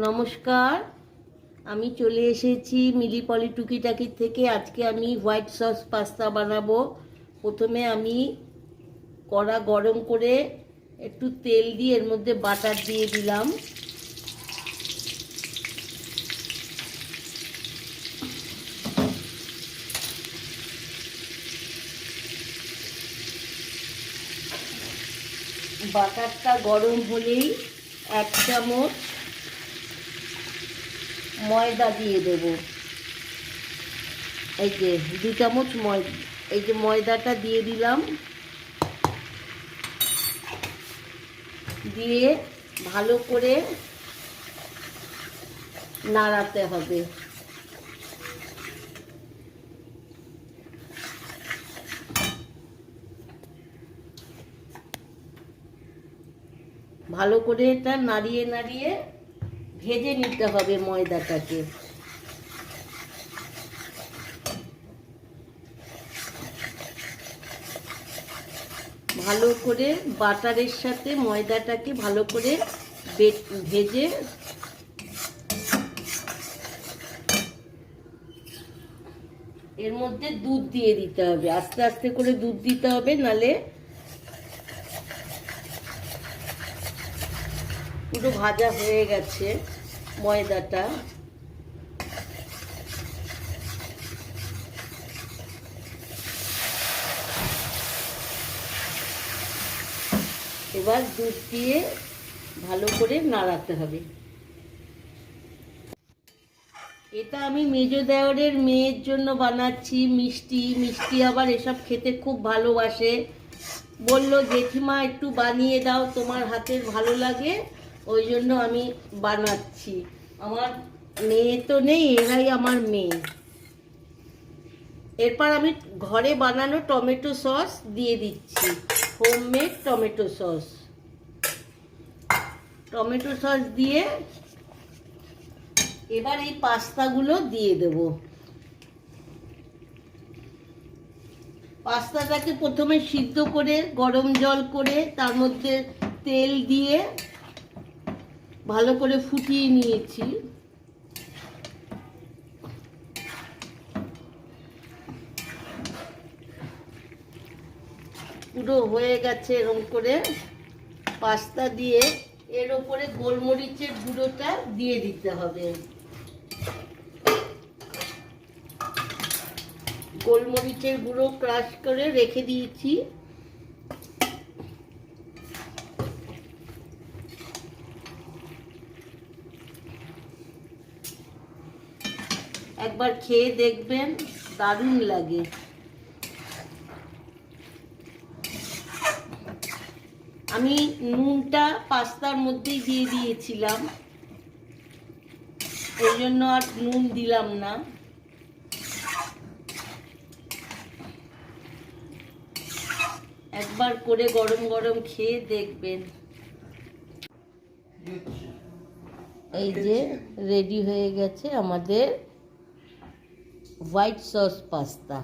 নমস্কার, আমি চলে এসেছি মিলি পলি টুকিটাকি থেকে। আজকে আমি হোয়াইট সস পাস্তা বানাবো। প্রথমে আমি কড়া গরম করে একটু তেল দিয়ে এর মধ্যে বাটার দিয়ে দিলাম। বাটারটা গরম হলেই 1 চামচ ময়দা দিয়ে দেব। এই যে 2 চামচ ময়দা, এই যে ময়দাটা দিয়ে দিলাম। দিয়ে ভালো করে নাড়াতে হবে। ভালো করে এটা নাড়িয়ে নাড়িয়ে ভেজে নিতে হবে ময়দাটাকে। ভালো করে বাটারের সাথে ময়দাটাকে ভালো করে ভেজে এর মধ্যে দুধ দিয়ে দিতে হবে। আস্তে আস্তে করে দুধ দিতে হবে, নালে পুরো ভাজা হয়ে গেছে ময়দাটা। এবার দুধ দিয়ে ভালো করে নাড়াতে হবে। এটা আমি মেজো দেওরের মেয়ের জন্য বানাচ্ছি। মিষ্টি মিষ্টি আবার এসব খেতে খুব ভালোবাসে। বললো জেঠিমা একটু বানিয়ে দাও, তোমার হাতের ভালো লাগে, ওই জন্য আমি বানাচ্ছি। আমার মেয়ে তো নেই, এরাই আমার মেয়ে। এরপর আমি ঘরে বানানো টমেটো সস দিয়ে দিচ্ছি, homemade tomato sauce. Tomato sauce দিয়ে এবার এই পাস্তাগুলো দিয়ে দেব। পাস্তাটাকে প্রথমে সিদ্ধ করে গরম জল করে তার মধ্যে তেল দিয়ে ভালো করে ফুটিয়ে নিয়েছি। পুরো হয়ে গেছে। এরকম করে পাস্তা দিয়ে এর উপরে গোলমরিচের গুঁড়োটা দিয়ে দিতে হবে। গোলমরিচের গুঁড়ো ক্রাশ করে রেখে দিয়েছি। একবার খেয়ে দেখবেন, দারুণ লাগে। আমি নুনটা পাস্তার মধ্যেই দিয়ে দিয়েছিলাম, এই জন্য আর নুন দিলাম না। একবার করে গরম গরম খেয়ে দেখবেন। এই যে রেডি হয়ে গেছে আমাদের হোয়াইট সস পাস্তা।